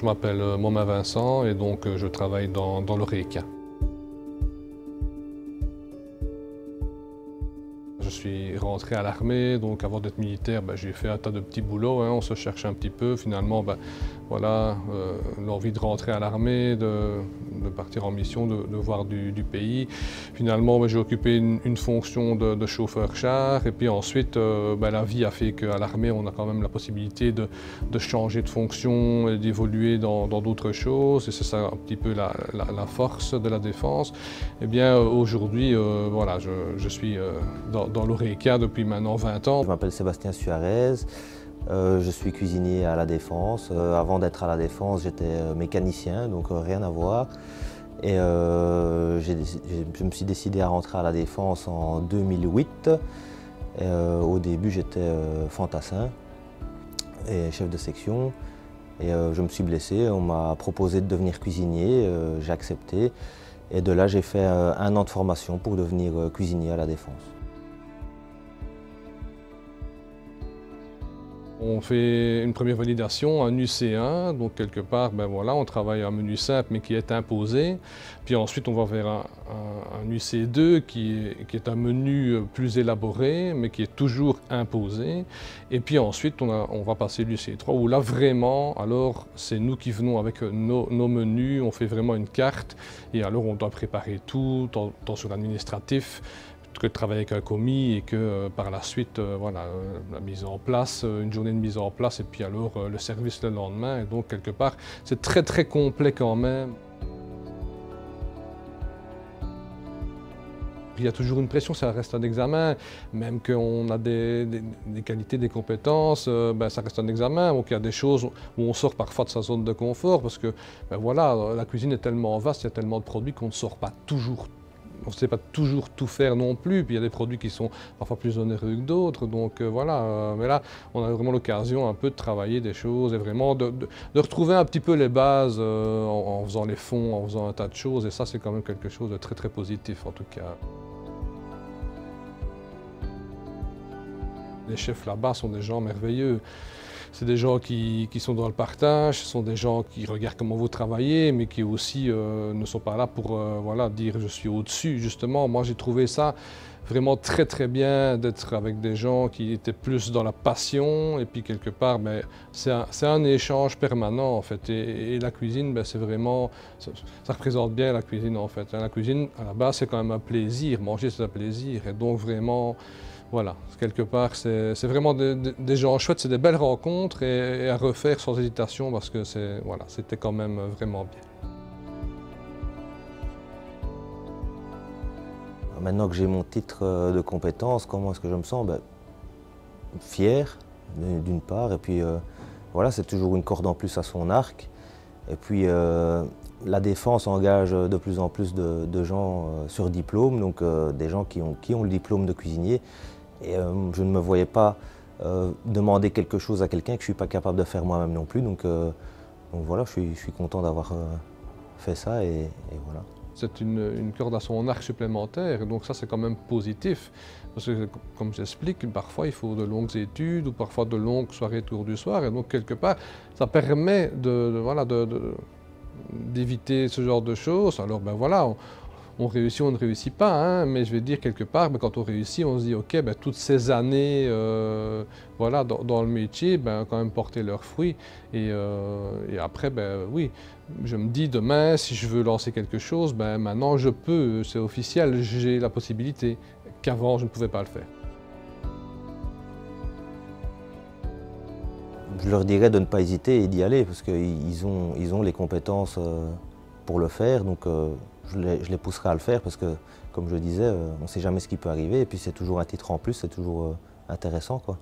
Je m'appelle Momin Vincent et donc je travaille dans l'Horeca. Je suis rentré à l'armée, donc avant d'être militaire, j'ai fait un tas de petits boulots, on se cherche un petit peu. Finalement, voilà, l'envie de rentrer à l'armée, de partir en mission, de voir du pays. Finalement, j'ai occupé une fonction de chauffeur-char et puis ensuite, la vie a fait qu'à l'armée, on a quand même la possibilité de changer de fonction et d'évoluer dans d'autres choses. Et c'est ça un petit peu la force de la défense. Eh bien, aujourd'hui, voilà, je suis dans l'Horeca depuis maintenant 20 ans. Je m'appelle Sébastien Suarez, je suis cuisinier à la Défense. Avant d'être à la Défense, j'étais mécanicien, donc rien à voir. Et je me suis décidé à rentrer à la Défense en 2008. Au début, j'étais fantassin et chef de section. Et je me suis blessé, on m'a proposé de devenir cuisinier, j'ai accepté. Et de là, j'ai fait 1 an de formation pour devenir cuisinier à la Défense. On fait une première validation, un UC1, donc quelque part, voilà, on travaille un menu simple mais qui est imposé. Puis ensuite, on va vers un UC2 qui est un menu plus élaboré mais qui est toujours imposé. Et puis ensuite, on va passer l'UC3 où là vraiment, alors c'est nous qui venons avec nos menus, on fait vraiment une carte et alors on doit préparer tout, tant sur l'administratif, que de travailler avec un commis et que par la suite, voilà, la mise en place, une journée de mise en place et puis alors le service le lendemain. Et donc quelque part, c'est très complet quand même. Il y a toujours une pression, ça reste un examen, même qu'on a des qualités, des compétences, ça reste un examen. Donc il y a des choses où on sort parfois de sa zone de confort parce que voilà, la cuisine est tellement vaste, il y a tellement de produits qu'on ne sort pas toujours. On ne sait pas toujours tout faire non plus, puis il y a des produits qui sont parfois plus onéreux que d'autres, donc voilà. Mais là, on a vraiment l'occasion un peu de travailler des choses et vraiment de retrouver un petit peu les bases en faisant les fonds, en faisant un tas de choses, et ça c'est quand même quelque chose de très positif en tout cas. Les chefs là-bas sont des gens merveilleux. C'est des gens qui sont dans le partage, ce sont des gens qui regardent comment vous travaillez, mais qui aussi ne sont pas là pour voilà, dire je suis au-dessus. Justement, moi j'ai trouvé ça vraiment très bien d'être avec des gens qui étaient plus dans la passion et puis quelque part, c'est un échange permanent en fait. Et la cuisine, c'est vraiment, ça représente bien la cuisine en fait. La cuisine, à la base, c'est quand même un plaisir. Manger, c'est un plaisir. Et donc vraiment, voilà, quelque part, c'est vraiment des gens chouettes, c'est des belles rencontres et à refaire sans hésitation parce que voilà, c'était quand même vraiment bien. Maintenant que j'ai mon titre de compétence, comment est-ce que je me sens? Fier, d'une part, et puis voilà, c'est toujours une corde en plus à son arc. Et puis la Défense engage de plus en plus de gens sur diplôme, donc des gens qui ont le diplôme de cuisinier. Et je ne me voyais pas demander quelque chose à quelqu'un que je ne suis pas capable de faire moi-même non plus. Donc voilà, je suis content d'avoir fait ça et voilà. C'est une corde à son arc supplémentaire, et donc ça c'est quand même positif. Parce que comme j'explique, parfois il faut de longues études ou parfois de longues soirées tour du soir. Et donc quelque part, ça permet d'éviter ce genre de choses. Alors voilà, on réussit, on ne réussit pas, mais je vais dire quelque part, quand on réussit, on se dit ok, toutes ces années voilà, dans le métier ont quand même porté leurs fruits. Et après, oui, je me dis demain, si je veux lancer quelque chose, maintenant je peux, c'est officiel, j'ai la possibilité, qu'avant je ne pouvais pas le faire. Je leur dirais de ne pas hésiter et d'y aller parce qu'ils ont les compétences pour le faire. Donc je les pousserai à le faire parce que, comme je disais, on ne sait jamais ce qui peut arriver. Et puis c'est toujours un titre en plus, c'est toujours intéressant, quoi.